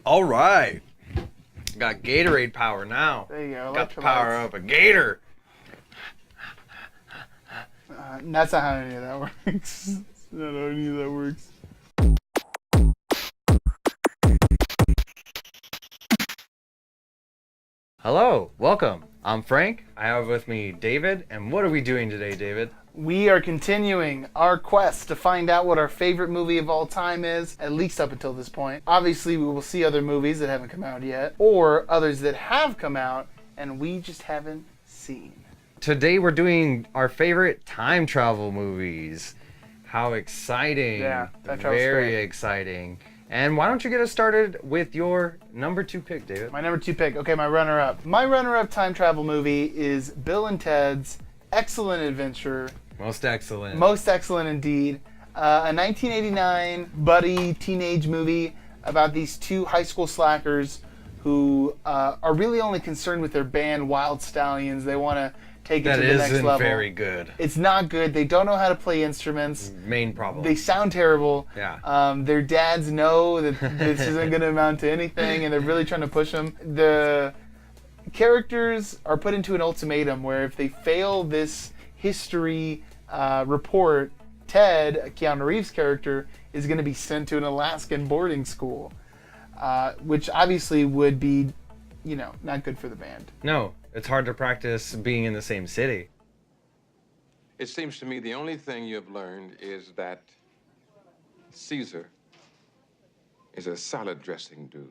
All right. Got Gatorade power now. There you go. Got the power of a gator. That's not how any of that works. That's not how any of that works. Hello, welcome. I'm Frank. I have with me David. And what are we doing today, David? We are continuing our quest to find out what our favorite movie of all time is, at least up until this point. Obviously, we will see other movies that haven't come out yet, or others that have come out and we just haven't seen. Today we're doing our favorite time travel movies. How exciting. Yeah, time travel's Very great. exciting. And why don't you get us started with your number 2 pick, David? My number 2 pick. Okay, my runner-up. My runner-up time travel movie is Bill and Ted's Excellent Adventure. Most excellent. Most excellent indeed. A 1989 buddy teenage movie about these two high school slackers who are really only concerned with their band Wild Stallions. They want to take it to the next level. That isn't very good. It's not good. They don't know how to play instruments. Main problem. They sound terrible. Yeah. Their dads know that this isn't going to amount to anything, and they're really trying to push them. The characters are put into an ultimatum where if they fail this history report, Ted, Keanu Reeves' character, is going to be sent to an Alaskan boarding school, which obviously would be, not good for the band. No, it's hard to practice being in the same city. It seems to me the only thing you've learned is that Caesar is a salad dressing dude.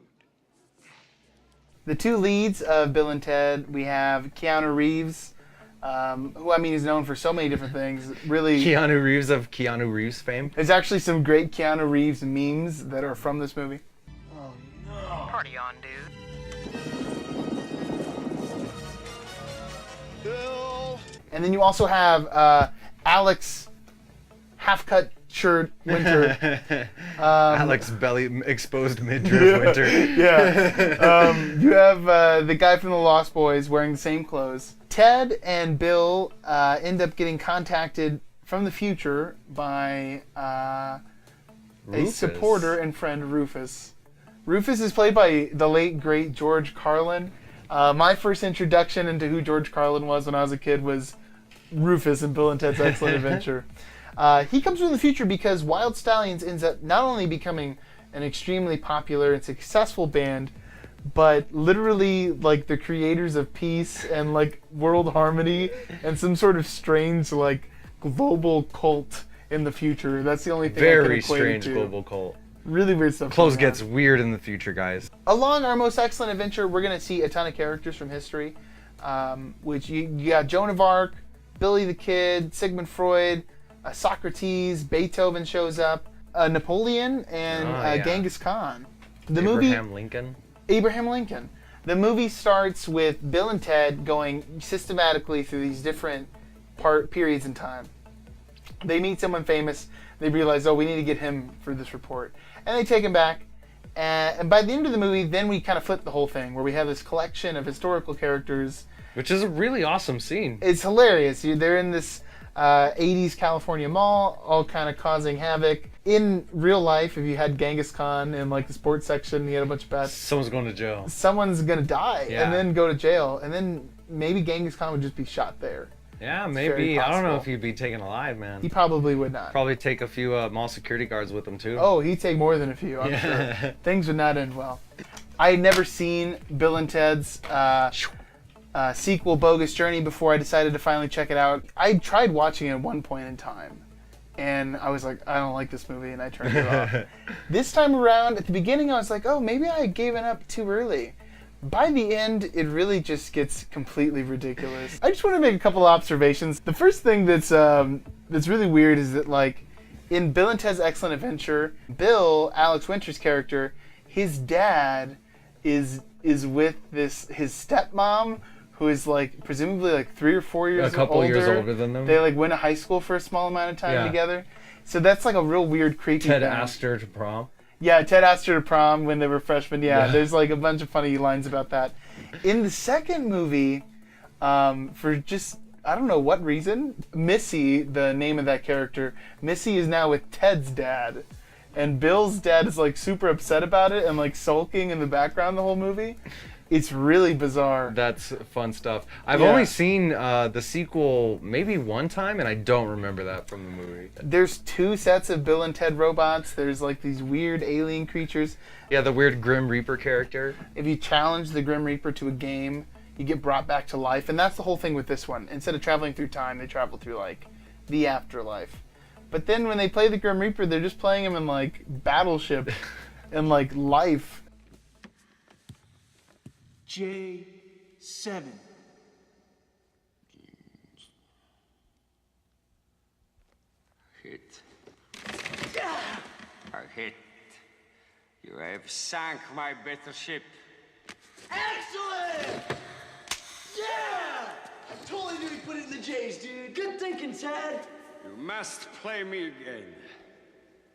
The two leads of Bill and Ted, we have Keanu Reeves, who is known for so many different things. Really, Keanu Reeves of Keanu Reeves fame. There's actually some great Keanu Reeves memes that are from this movie. Oh no! Party on, dude. Bill. And then you also have Alex, half-cut shirt Winter. Alex belly exposed midriff Winter. Yeah. You have the guy from the Lost Boys wearing the same clothes. Ted and Bill end up getting contacted from the future by a supporter and friend, Rufus. Rufus is played by the late, great George Carlin. My first introduction into who George Carlin was when I was a kid was Rufus in Bill and Ted's Excellent Adventure. He comes from the future because Wild Stallions ends up not only becoming an extremely popular and successful band, but literally like the creators of peace and like world harmony and some sort of strange like global cult in the future. That's the only thing I can Very equate strange it to. global cult. Really weird stuff. Clothes going on. gets weird in the future, guys. Along our Most Excellent Adventure, we're going to see a ton of characters from history, which you got Joan of Arc, Billy the Kid, Sigmund Freud, Socrates, Beethoven shows up, Napoleon, and Genghis Khan. Abraham Lincoln. The movie starts with Bill and Ted going systematically through these different periods in time. They meet someone famous. They realize, we need to get him for this report. And they take him back. And by the end of the movie, then we kind of flip the whole thing, where we have this collection of historical characters. Which is a really awesome scene. It's hilarious. They're in this 80s California mall, all kind of causing havoc. In real life, if you had Genghis Khan in like the sports section, you had a bunch of bets. Someone's going to jail. Someone's going to die and then go to jail. And then maybe Genghis Khan would just be shot there. Yeah, maybe. I don't know if he'd be taken alive, man. He probably would not. Probably take a few mall security guards with him, too. Oh, he'd take more than a few, I'm sure. Things would not end well. I had never seen Bill and Ted's sequel, Bogus Journey, before I decided to finally check it out. I tried watching it at one point in time, and I was like, I don't like this movie, and I turned it off. This time around, at the beginning, I was like, maybe I gave it up too early. By the end, it really just gets completely ridiculous. I just want to make a couple of observations. The first thing that's really weird is that, like, in Bill and Ted's Excellent Adventure, Bill, Alex Winter's character, his dad is with his stepmom, who is like presumably like 3 or 4 years older. A couple years older than them. They like went to high school for a small amount of time together. So that's like a real weird, creepy Ted thing. asked her to prom. Yeah, Ted asked her to prom when they were freshmen. Yeah, there's like a bunch of funny lines about that. In the second movie, for just, I don't know what reason, Missy, the name of that character, Missy is now with Ted's dad. and Bill's dad is like super upset about it and like sulking in the background the whole movie. It's really bizarre. That's fun stuff. I've Yeah. only seen the sequel maybe one time, and I don't remember that from the movie. There's 2 sets of Bill and Ted robots. There's like these weird alien creatures. Yeah, the weird Grim Reaper character. If you challenge the Grim Reaper to a game, you get brought back to life. And that's the whole thing with this one. Instead of traveling through time, they travel through like the afterlife. But then when they play the Grim Reaper, they're just playing him in like Battleship and like Life. J7. Hit. A hit. You have sunk my battleship. Excellent! Yeah! I totally knew he put it in the J's, dude. Good thinking, Ted. You must play me again.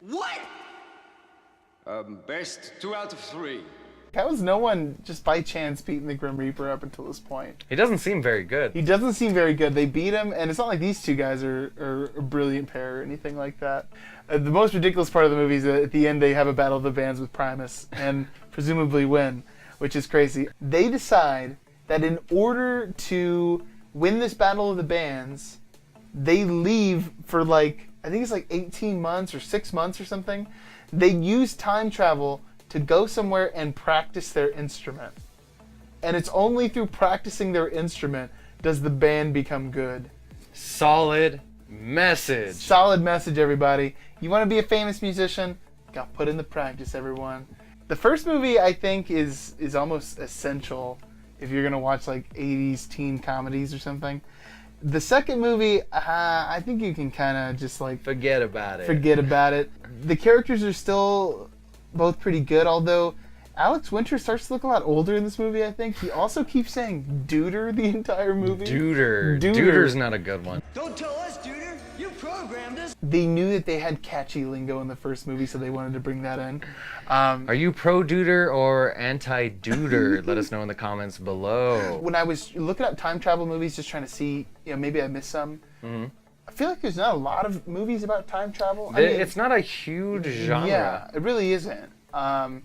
What? Best 2 out of 3. How has no one just by chance beaten the Grim Reaper up until this point? He doesn't seem very good. He doesn't seem very good. They beat him, and it's not like these 2 guys are a brilliant pair or anything like that. The most ridiculous part of the movie is that at the end they have a battle of the bands with Primus and presumably win, which is crazy. They decide that in order to win this battle of the bands, they leave for like, I think it's like 18 months or 6 months or something. They use time travel to go somewhere and practice their instrument. And it's only through practicing their instrument does the band become good. Solid message. Solid message, everybody. You want to be a famous musician? Got put in the practice, everyone. The first movie, I think, is almost essential if you're going to watch like 80s teen comedies or something. The second movie, I think you can kind of just like Forget about it. forget about it. The characters are still both pretty good, although Alex Winter starts to look a lot older in this movie, I think. He also keeps saying Duder the entire movie. Duder. Duder. Duder's not a good one. Don't tell us, Duder. You programmed us. They knew that they had catchy lingo in the first movie, so they wanted to bring that in. Are you pro-Duder or anti-Duder? Let us know in the comments below. When I was looking up time travel movies, just trying to see, maybe I missed some. Mm-hmm. I feel like there's not a lot of movies about time travel. I mean, It's not a huge genre. yeah, it really isn't. And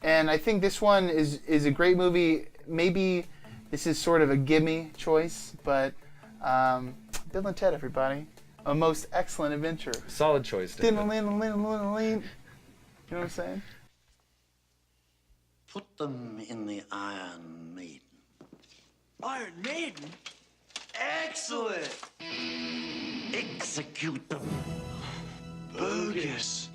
I think this one is a great movie. Maybe this is sort of a gimme choice, but Bill and Ted, everybody. A most excellent adventure. Solid choice, David. You know what I'm saying? Put them in the Iron Maiden. Iron Maiden? Excellent! Execute them. Bogus.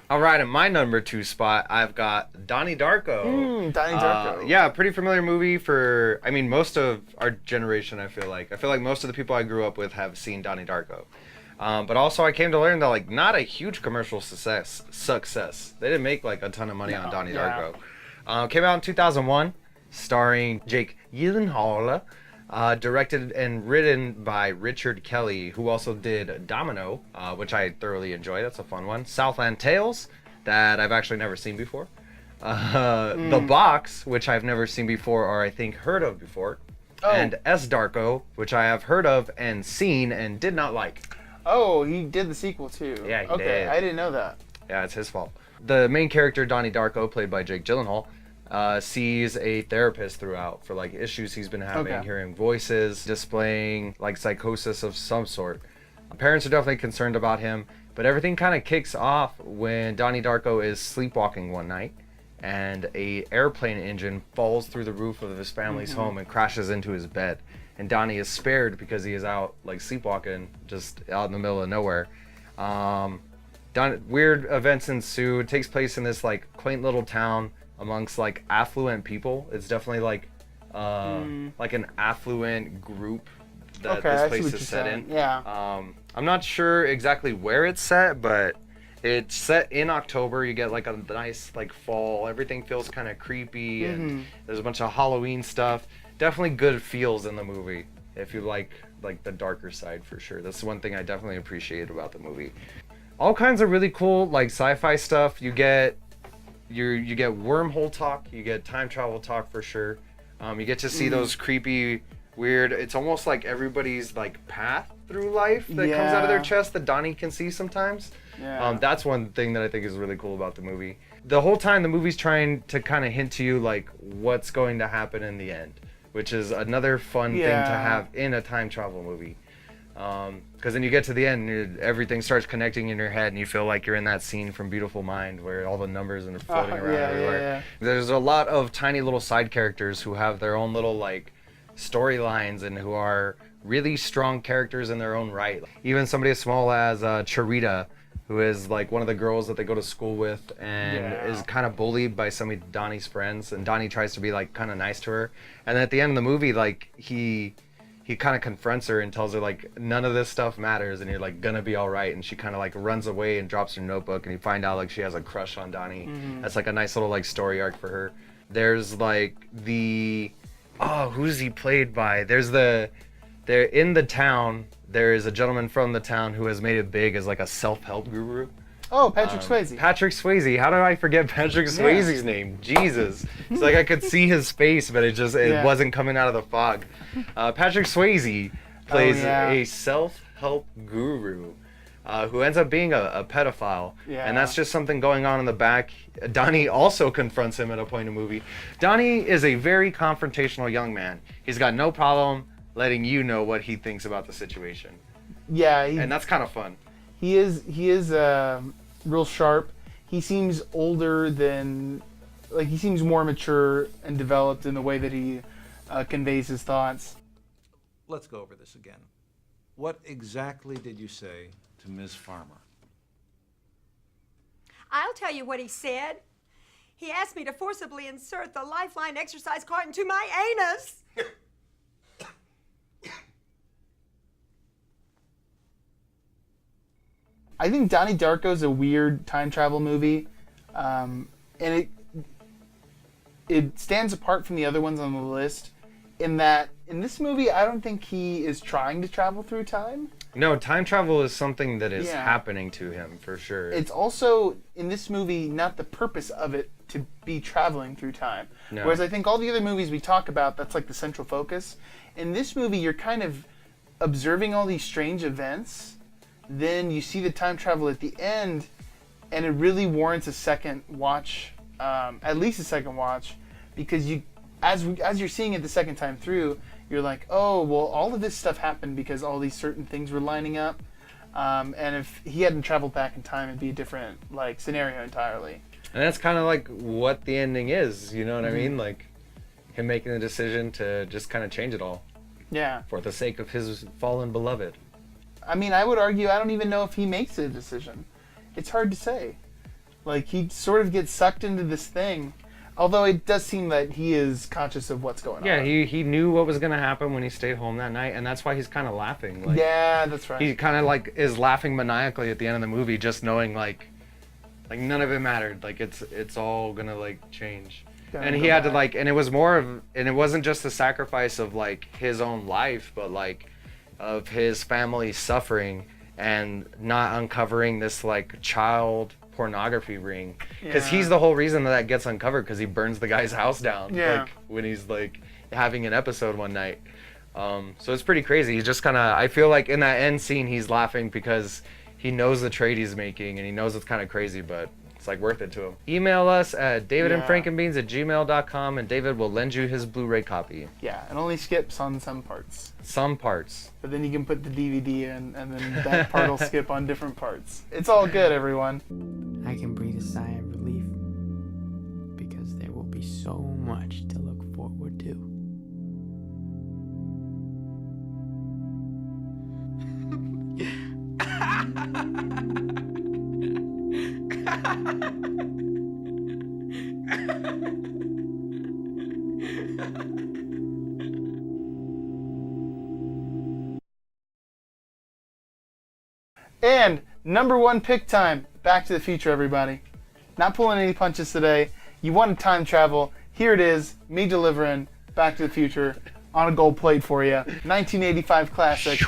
All right, in my number 2 spot, I've got Donnie Darko. Donnie Darko. Yeah, pretty familiar movie for, most of our generation, I feel like. I feel like most of the people I grew up with have seen Donnie Darko. But also I came to learn that, like, not a huge commercial success. They didn't make, like, a ton of money on Donnie Darko. Came out in 2001, starring Jake Gyllenhaal. Directed and written by Richard Kelly, who also did Domino, which I thoroughly enjoy. That's a fun one. Southland Tales, that I've actually never seen before. The Box, which I've never seen before or I think heard of before. Oh. And S. Darko, which I have heard of and seen and did not like. Oh, he did the sequel too. Yeah, he okay, did. I didn't know that. Yeah, it's his fault. The main character, Donnie Darko, played by Jake Gyllenhaal, sees a therapist throughout for like issues he's been having, Okay. hearing voices, displaying like psychosis of some sort. Parents are definitely concerned about him, but everything kind of kicks off when Donnie Darko is sleepwalking one night and a airplane engine falls through the roof of his family's home and crashes into his bed. And Donnie is spared because he is out like sleepwalking just out in the middle of nowhere. Weird events ensue. It takes place in this like quaint little town amongst like affluent people. It's definitely like an affluent group that Okay, I this see place what is you're set saying. in. Yeah. I'm not sure exactly where it's set, but it's set in October. You get like a nice like fall. Everything feels kind of creepy, and there's a bunch of Halloween stuff. Definitely good feels in the movie if you like the darker side for sure. That's one thing I definitely appreciate about the movie. All kinds of really cool like sci-fi stuff. You get wormhole talk. You get time travel talk for sure. You get to see those creepy weird. It's almost like everybody's like path through life that comes out of their chest that Donnie can see sometimes. Yeah. That's one thing that I think is really cool about the movie. The whole time the movie's trying to kind of hint to you like what's going to happen in the end, which is another fun thing to have in a time travel movie. Because then you get to the end and everything starts connecting in your head and you feel like you're in that scene from Beautiful Mind where all the numbers are floating around everywhere. Yeah. There's a lot of tiny little side characters who have their own little like storylines and who are really strong characters in their own right. Even somebody as small as Charita, who is like one of the girls that they go to school with and is kind of bullied by some of Donnie's friends, and Donnie tries to be like kind of nice to her. And then at the end of the movie, like he kind of confronts her and tells her like none of this stuff matters and you're like gonna be all right, and she kind of like runs away and drops her notebook, and you find out like she has a crush on Donnie. That's like a nice little like story arc for her. There's like who's he played by? They're in the town. There is a gentleman from the town who has made it big as like a self-help guru. Oh, Patrick Swayze. Patrick Swayze. How did I forget Patrick Swayze's name? Jesus. It's like I could see his face, but it wasn't coming out of the fog. Patrick Swayze plays a self-help guru who ends up being a pedophile. Yeah. And that's just something going on in the back. Donnie also confronts him at a point in the movie. Donnie is a very confrontational young man. He's got no problem letting you know what he thinks about the situation. Yeah. And that's kind of fun. He is real sharp. He seems older than, like, he seems more mature and developed in the way that he conveys his thoughts. Let's go over this again. What exactly did you say to Ms. Farmer? I'll tell you what he said. He asked me to forcibly insert the Lifeline exercise card into my anus. I think Donnie Darko is a weird time travel movie, and it stands apart from the other ones on the list in that in this movie I don't think he is trying to travel through time. No, time travel is something that is happening to him for sure. It's also in this movie not the purpose of it to be traveling through time. No. Whereas I think all the other movies we talk about, that's like the central focus. In this movie, you're kind of observing all these strange events. Then you see the time travel at the end, and it really warrants a second watch, at least a second watch, because as you're seeing it the second time through, you're like, oh, well, all of this stuff happened because all these certain things were lining up, and if he hadn't traveled back in time, it'd be a different like scenario entirely. And that's kind of like what the ending is, you know what I mean? Like him making the decision to just kind of change it all. Yeah. For the sake of his fallen beloved. I mean, I would argue I don't even know if he makes a decision. It's hard to say. Like, he sort of gets sucked into this thing. Although it does seem that he is conscious of what's going on. Yeah, he knew what was going to happen when he stayed home that night, and that's why he's kind of laughing. Like, yeah, that's right. He kind of like is laughing maniacally at the end of the movie, just knowing like none of it mattered. Like it's all gonna like change. And he had to like, and it was more of, and it wasn't just the sacrifice of like his own life, but like of his family's suffering and not uncovering this like child pornography ring, because he's the whole reason that gets uncovered, because he burns the guy's house down like when he's like having an episode one night. So it's pretty crazy. He's just kind of, I feel like in that end scene he's laughing because he knows the trade he's making and he knows it's kind of crazy, but it's like worth it to him. Email us at davidandfrankandbeans@gmail.com and David will lend you his Blu-ray copy. Yeah, it only skips on some parts. Some parts. But then you can put the DVD in, and then that part will skip on different parts. It's all good, everyone. I can breathe a sigh of relief because there will be so much to look forward to. And number one pick time, Back to the Future, everybody. Not pulling any punches today. You wanted time travel. Here it is, me delivering Back to the Future on a gold plate for you. 1985 classic,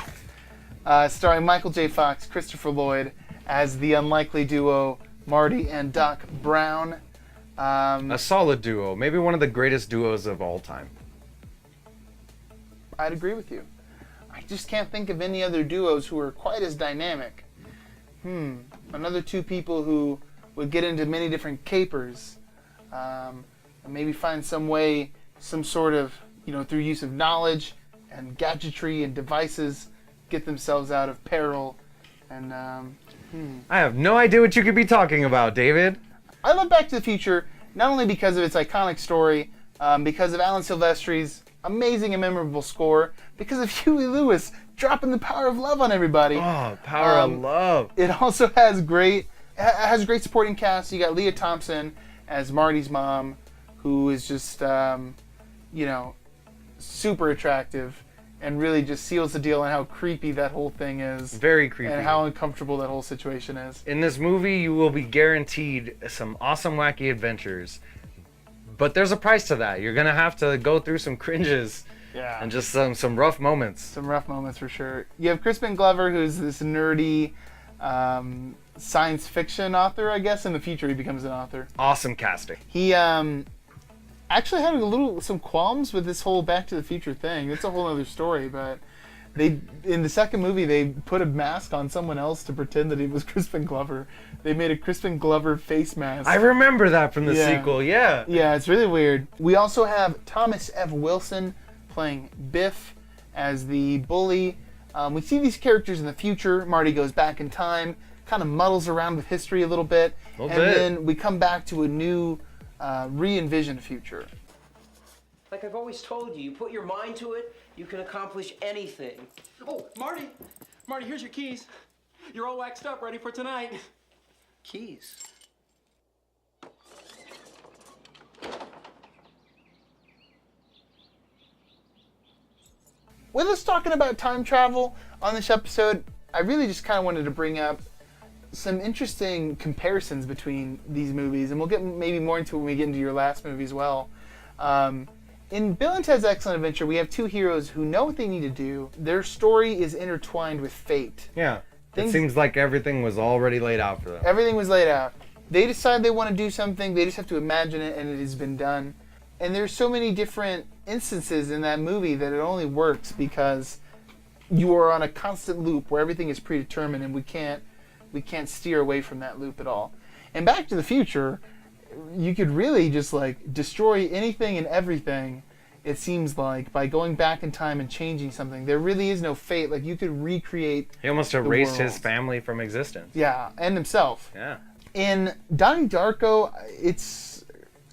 starring Michael J. Fox, Christopher Lloyd as the unlikely duo Marty and Doc Brown. A solid duo, maybe one of the greatest duos of all time. I'd agree with you. I just can't think of any other duos who are quite as dynamic. Another two people who would get into many different capers, and maybe find some way, some sort of, through use of knowledge and gadgetry and devices, get themselves out of peril. And I have no idea what you could be talking about, David. I love Back to the Future not only because of its iconic story, because of Alan Silvestri's amazing and memorable score, because of Huey Lewis dropping the power of love on everybody. Oh, power of love. It also has a great supporting cast. You got Leah Thompson as Marty's mom, who is just, super attractive and really just seals the deal on how creepy that whole thing is. Very creepy. And how uncomfortable that whole situation is. In this movie, you will be guaranteed some awesome, wacky adventures. But there's a price to that. You're going to have to go through some cringes. Yeah. And just some rough moments. Some rough moments for sure. You have Crispin Glover, who's this nerdy science fiction author, I guess. In the future, he becomes an author. Awesome casting. He actually had some qualms with this whole Back to the Future thing. It's a whole other story, but in the second movie, they put a mask on someone else to pretend that it was Crispin Glover. They made a Crispin Glover face mask. I remember that from the sequel, yeah. Yeah, it's really weird. We also have Thomas F. Wilson playing Biff as the bully. We see these characters in the future. Marty goes back in time, kind of muddles around with history a little bit, then we come back to a new, re-envisioned future. Like I've always told you, you put your mind to it, you can accomplish anything. Oh, Marty! Marty, here's your keys. You're all waxed up, ready for tonight. Keys? With us talking about time travel on this episode, I really just kind of wanted to bring up some interesting comparisons between these movies, and we'll get maybe more into it when we get into your last movie as well. In Bill and Ted's Excellent Adventure, we have two heroes who know what they need to do. Their story is intertwined with fate. Yeah. It seems like everything was already laid out for them. Everything was laid out. They decide they want to do something, they just have to imagine it, and it has been done. And there's so many different instances in that movie that it only works because you are on a constant loop where everything is predetermined, and we can't steer away from that loop at all. And Back to the Future, you could really just destroy anything and everything, it seems like, by going back in time and changing something. There really is no fate. You could recreate. He almost erased his family from existence. Yeah, and himself. Yeah. In Donnie Darko, it's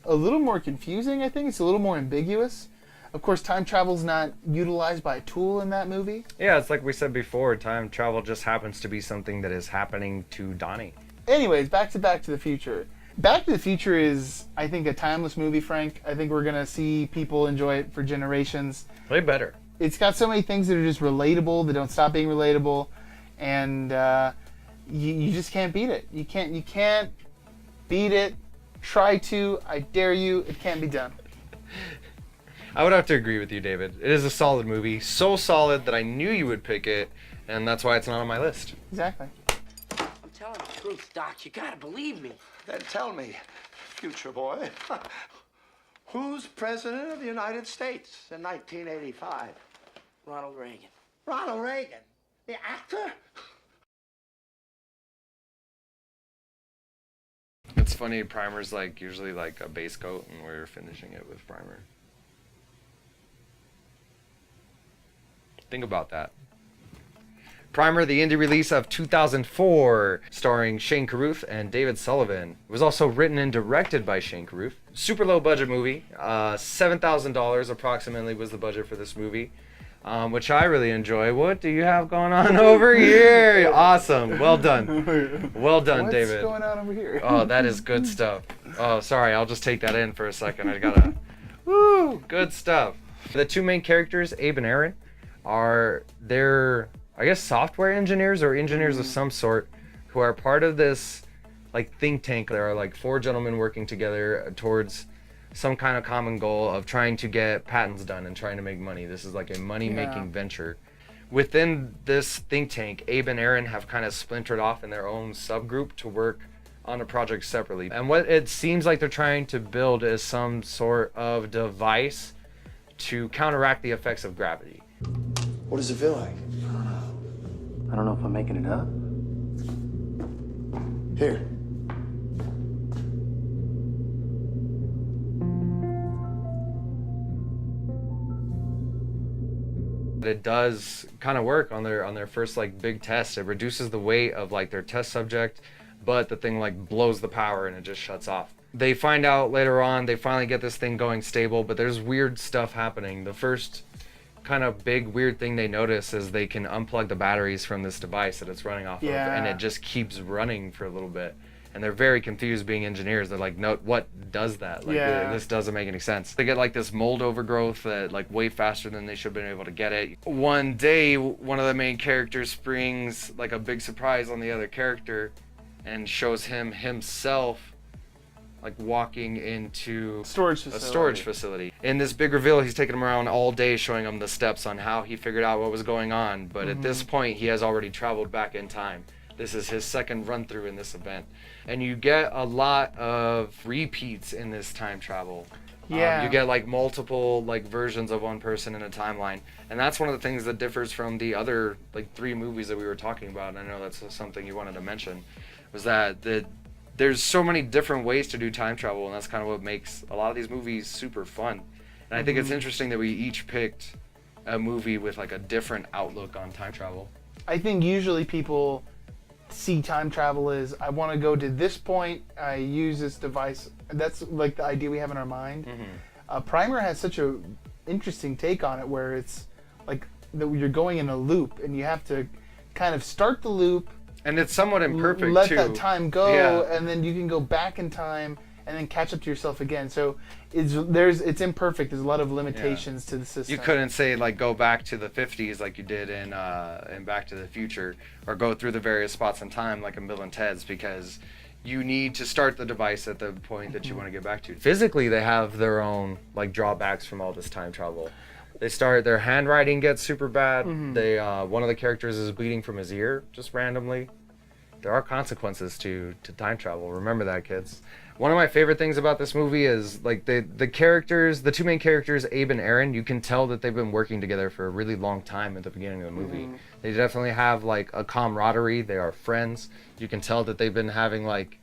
a little more confusing, I think. It's a little more ambiguous. Of course, time travel's not utilized by a tool in that movie. Yeah, it's like we said before, time travel just happens to be something that is happening to Donnie. Anyways, back to the Future. Back to the Future is, I think, a timeless movie, Frank. I think we're going to see people enjoy it for generations. Way better. It's got so many things that are just relatable, that don't stop being relatable, and you just can't beat it. You can't beat it. Try to. I dare you. It can't be done. I would have to agree with you, David. It is a solid movie. So solid that I knew you would pick it, and that's why it's not on my list. Exactly. I'm telling the truth, Doc. You gotta believe me. Then tell me, future boy, who's president of the United States in 1985? Ronald Reagan. Ronald Reagan? The actor? It's funny, primer's usually a base coat, and we're finishing it with primer. Think about that. Primer, the indie release of 2004, starring Shane Carruth and David Sullivan. It was also written and directed by Shane Carruth. Super low budget movie. $7,000 approximately was the budget for this movie, which I really enjoy. What do you have going on over here? Awesome. Well done. Well done, David. What's going on over here? Oh, that is good stuff. Oh, sorry. I'll just take that in for a second. I gotta... Woo! Good stuff. The two main characters, Abe and Aaron, they're software engineers or engineers of some sort who are part of this think tank. There are four gentlemen working together towards some kind of common goal of trying to get patents done and trying to make money. This is a money-making venture. Within this think tank, Abe and Aaron have kind of splintered off in their own subgroup to work on a project separately. And what it seems like they're trying to build is some sort of device to counteract the effects of gravity. What does it feel like? I don't know if I'm making it up. Here. It does kind of work on their first like big test. It reduces the weight of like their test subject, but the thing like blows the power and it just shuts off. They find out later on, they finally get this thing going stable, but there's weird stuff happening. The first kind of big weird thing they notice is they can unplug the batteries from this device that it's running off of, and it just keeps running for a little bit. And they're very confused being engineers. They're like, no, what does that? Like, this doesn't make any sense. They get like this mold overgrowth that like way faster than they should have been able to get it. One day, one of the main characters springs like a big surprise on the other character and shows him himself like walking into a storage facility. In this big reveal, he's taking him around all day showing him the steps on how he figured out what was going on. But at this point, he has already traveled back in time. This is his second run through in this event. And you get a lot of repeats in this time travel. Yeah. You get like multiple like versions of one person in a timeline. And that's one of the things that differs from the other like 3 movies that we were talking about. And I know that's something you wanted to mention, was that there's so many different ways to do time travel, and that's kind of what makes a lot of these movies super fun. And I think it's interesting that we each picked a movie with like a different outlook on time travel. I think usually people see time travel as, I want to go to this point, I use this device. That's like the idea we have in our mind. Primer has such a interesting take on it, where it's like you're going in a loop and you have to kind of start the loop, and it's somewhat imperfect let too. that time go, and then you can go back in time and then catch up to yourself again. So it's imperfect. There's a lot of limitations to the system. You couldn't say like go back to the 50s like you did in Back to the Future, or go through the various spots in time like in Bill and Ted's, because you need to start the device at the point that you want to get back to. Physically, they have their own like drawbacks from all this time travel. Their handwriting gets super bad. One of the characters is bleeding from his ear just randomly. There are consequences to time travel. Remember that, kids. One of my favorite things about this movie is like the 2 main characters, Abe and Aaron. You can tell that they've been working together for a really long time at the beginning of the movie. They definitely have like a camaraderie. They are friends. You can tell that they've been having like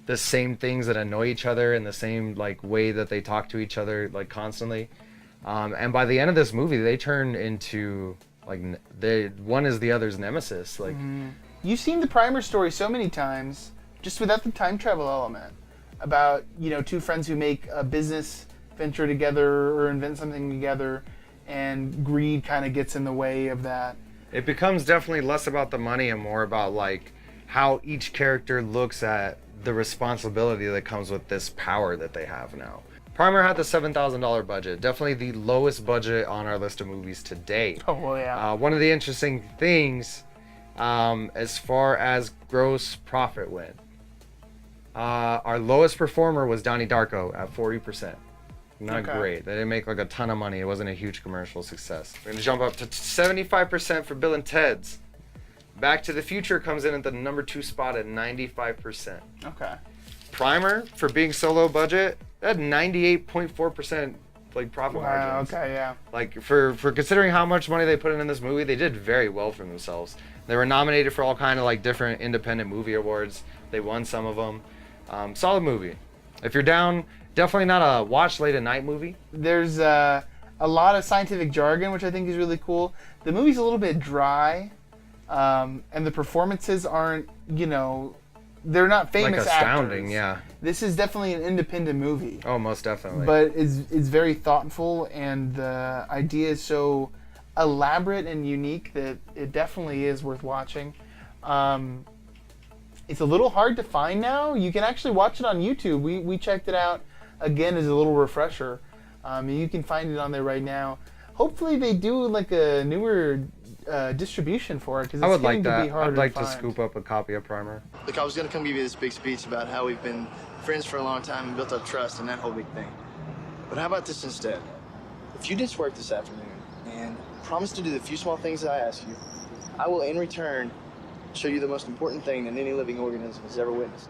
the same things that annoy each other and the same like way that they talk to each other like constantly. And by the end of this movie, they turn into like one is the other's nemesis. Like you've seen the Primer story so many times, just without the time travel element, about 2 friends who make a business venture together or invent something together, and greed kind of gets in the way of that. It becomes definitely less about the money and more about like how each character looks at the responsibility that comes with this power that they have now. Primer had the $7,000 budget, definitely the lowest budget on our list of movies today. Oh, well, yeah. One of the interesting things, as far as gross profit went, our lowest performer was Donnie Darko at 40%. Not great. They didn't make like a ton of money. It wasn't a huge commercial success. We're gonna jump up to 75% for Bill and Ted's. Back to the Future comes in at the number 2 spot at 95%. Okay. Primer, for being so low budget, that had 98.4% like profit margins. Okay, yeah. Like for considering how much money they put in this movie, they did very well for themselves. They were nominated for all kind of like different independent movie awards. They won some of them. Solid movie. If you're down, definitely not a watch late at night movie. There's a lot of scientific jargon, which I think is really cool. The movie's a little bit dry, and the performances aren't, they're not famous like astounding, actors. Yeah. This is definitely an independent movie. Oh, most definitely. But it's very thoughtful, and the idea is so elaborate and unique that it definitely is worth watching. It's a little hard to find now. You can actually watch it on YouTube. We checked it out again as a little refresher. You can find it on there right now. Hopefully they do like a newer distribution for it, because it's getting to be harder I'd like to to find. scoop up a copy of Primer. Look, I was gonna come give you this big speech about how we've been friends for a long time and built up trust and that whole big thing. But how about this instead? If you ditch work this afternoon and promise to do the few small things that I ask you, I will in return show you the most important thing that any living organism has ever witnessed.